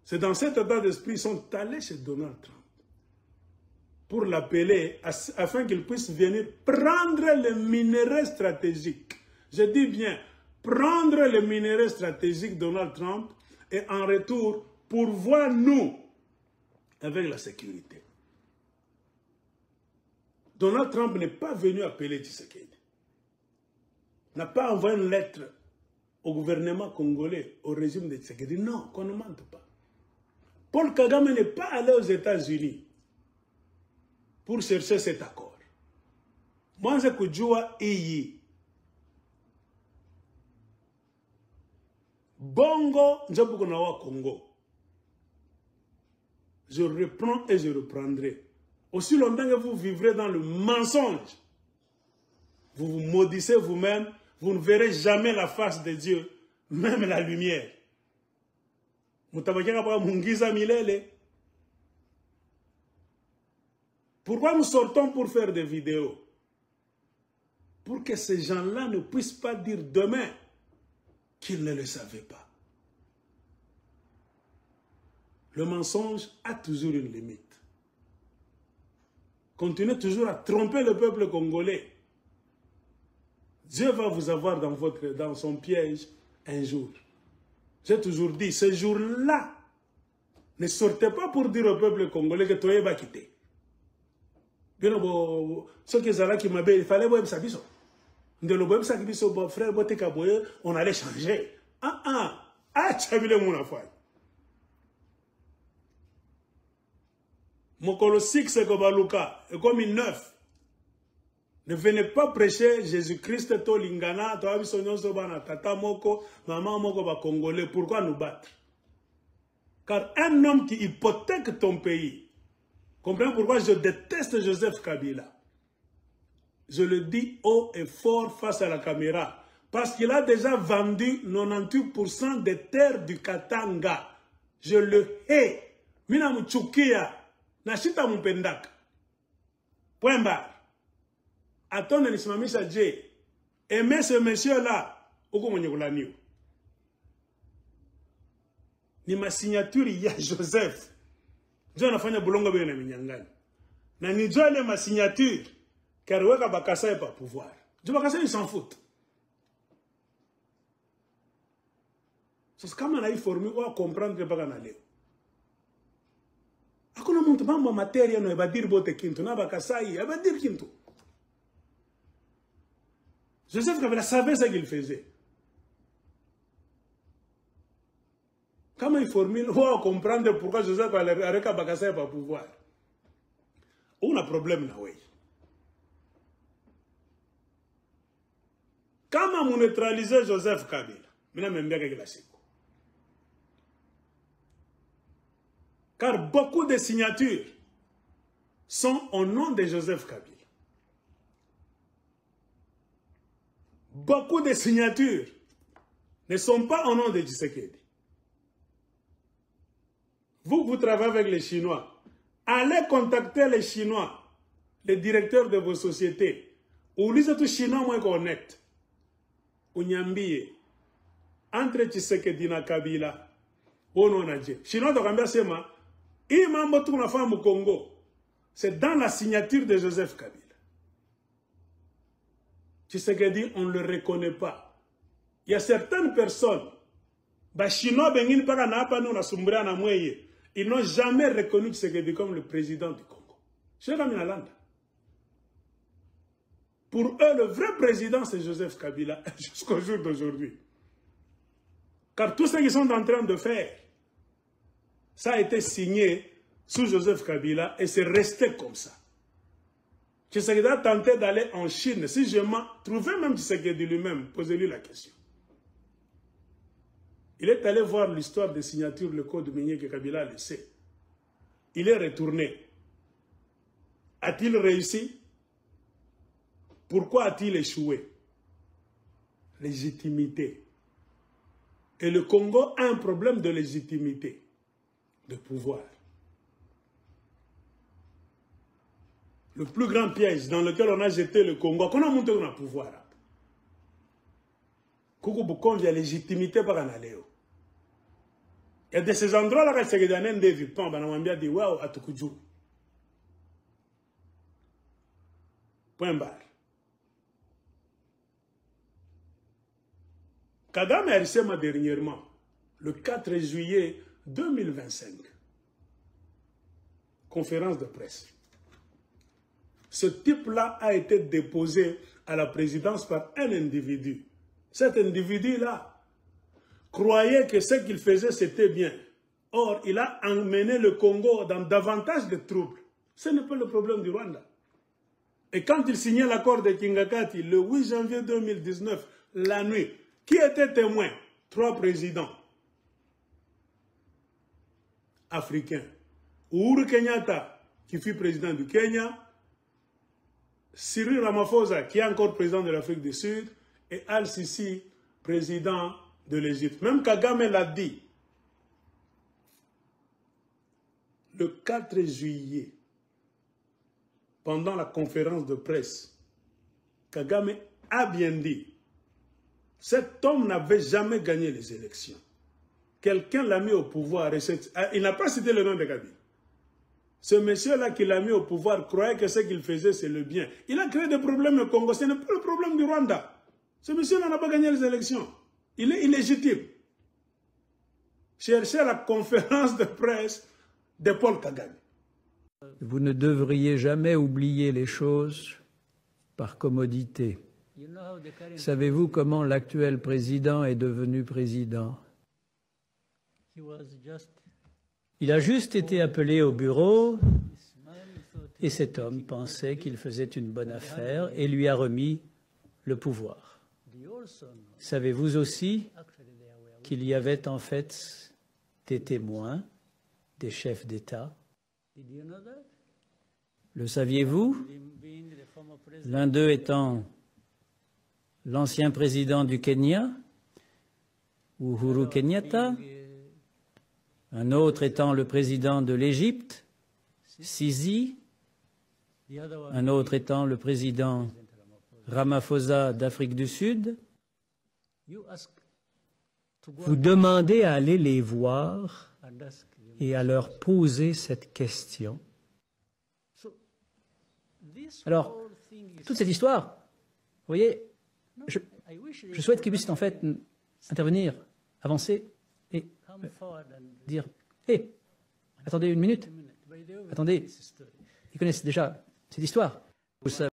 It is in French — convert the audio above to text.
C'est dans cet état d'esprit qu'ils sont allés chez Donald Trump pour l'appeler afin qu'il puisse venir prendre les minéraux stratégiques. Je dis bien, prendre les minéraux stratégiques Donald Trump et en retour pourvoir nous avec la sécurité. Donald Trump n'est pas venu appeler Tshisekedi. N'a pas envoyé une lettre au gouvernement congolais, au régime de Tshisekedi. Non, qu'on ne mente pas. Paul Kagame n'est pas allé aux États-Unis pour chercher cet accord. Moi, je kujua iyi. Bongo, Njabukonawa Congo. Je reprends et je reprendrai. Aussi longtemps que vous vivrez dans le mensonge, vous vous maudissez vous-même, vous ne verrez jamais la face de Dieu, même la lumière. Pourquoi nous sortons pour faire des vidéos? Pour que ces gens-là ne puissent pas dire demain qu'ils ne le savaient pas. Le mensonge a toujours une limite. Continuez toujours à tromper le peuple congolais. Dieu va vous avoir dans son piège un jour. J'ai toujours dit, ce jour-là, ne sortez pas pour dire au peuple congolais que toi, va quitter. Ce qui est qui m'a dit, il fallait voir ça. Frère, on allait changer. Tu as vu mon affaire. Mokolo 6 Kobaluka, et comme il 9. Ne venez pas prêcher Jésus-Christ, Tolingana, Toabisonyon Sobana, Tata Moko, Maman Moko va Congolais. Pourquoi nous battre? Car un homme qui hypothèque ton pays, comprenez pourquoi je déteste Joseph Kabila. Je le dis haut et fort face à la caméra. Parce qu'il a déjà vendu 98% des terres du Katanga. Je le hais. Mina Mchukia. Nashita Mpendak. Point barre. Attendez, Nismamisha Dje. Aimez ce monsieur-là. Ni ma signature ya Joseph. Dieu n'a fait boulonga bena minyangani. Na ni Dieu ma signature. Car weka bakasa est pas pouvoir. Dieu bakasa il s'en fout. C'est comme on a formé ou à comprendre que pas aller. Akuna muntu mambo materia no eba dire bote kintu na bakasai eba dire kintu. Joseph Kabila savait ce qu'il faisait. Comment il formule ou à comprendre pourquoi Joseph Kabila avec bakasai pas pouvoir. On a problème na way. Comment on neutraliser Joseph Kabila? Mina membia ke la siko. Car beaucoup de signatures sont au nom de Joseph Kabila. Beaucoup de signatures ne sont pas au nom de Tshisekedi. Vous travaillez avec les Chinois. Allez contacter les Chinois, les directeurs de vos sociétés. Ou lisez tout Chinois moins honnête. Ou Nyambie. Entre Tshisekedi na Kabila. Ono na Dje. Chinois de Rambia Sema. Au Congo, c'est dans la signature de Joseph Kabila. Tshisekedi, on ne le reconnaît pas. Il y a certaines personnes, ils n'ont jamais reconnu Tshisekedi comme le président du Congo. Pour eux, le vrai président, c'est Joseph Kabila, jusqu'au jour d'aujourd'hui. Car tout ce qu'ils sont en train de faire, ça a été signé sous Joseph Kabila et c'est resté comme ça. Tshisekedi a tenté d'aller en Chine. Si je m'en trouvais même Tshisekedi lui-même, posez-lui la question. Il est allé voir l'histoire des signatures, le code minier que Kabila a laissé. Il est retourné. A-t-il réussi? Pourquoi a-t-il échoué? Légitimité. Et le Congo a un problème de légitimité. De pouvoir. Le plus grand piège dans lequel on a jeté le Congo, qu'on a monté un pouvoir. Koukou Boukonvi a légitimité par un aléo. Et de ces endroits-là, quand c'est dans un défi, on va dire, waouh, à Tukudjou. Point barre. Kagame a reçu dernièrement, le 4 juillet 2025, conférence de presse. Ce type-là a été déposé à la présidence par un individu. Cet individu-là croyait que ce qu'il faisait, c'était bien. Or, il a emmené le Congo dans davantage de troubles. Ce n'est pas le problème du Rwanda. Et quand il signait l'accord de Kingakati, le 8 janvier 2019, la nuit, qui était témoin? 3 présidents africains. Uhuru Kenyatta, qui fut président du Kenya, Cyril Ramaphosa, qui est encore président de l'Afrique du Sud, et Al-Sisi, président de l'Égypte. Même Kagame l'a dit. Le 4 juillet, pendant la conférence de presse, Kagame a bien dit, cet homme n'avait jamais gagné les élections. Quelqu'un l'a mis au pouvoir. Il n'a pas cité le nom de Kabila. Ce monsieur-là qui l'a mis au pouvoir croyait que ce qu'il faisait, c'est le bien. Il a créé des problèmes au Congo. Ce n'est pas le problème du Rwanda. Ce monsieur-là n'a pas gagné les élections. Il est illégitime. Cherchez la conférence de presse de Paul Kagame. Vous ne devriez jamais oublier les choses par commodité. Savez-vous comment l'actuel président est devenu président? Il a juste été appelé au bureau et cet homme pensait qu'il faisait une bonne affaire et lui a remis le pouvoir. Savez-vous aussi qu'il y avait en fait des témoins, des chefs d'État? Le saviez-vous? L'un d'eux étant l'ancien président du Kenya, Uhuru Kenyatta, un autre étant le président de l'Égypte, Sisi, un autre étant le président Ramaphosa d'Afrique du Sud. Vous demandez à aller les voir et à leur poser cette question. Alors, toute cette histoire, vous voyez, je souhaite qu'ils puissent en fait intervenir, avancer et dire « Hé, attendez une minute, attendez, ils connaissent déjà cette histoire. Vous savez,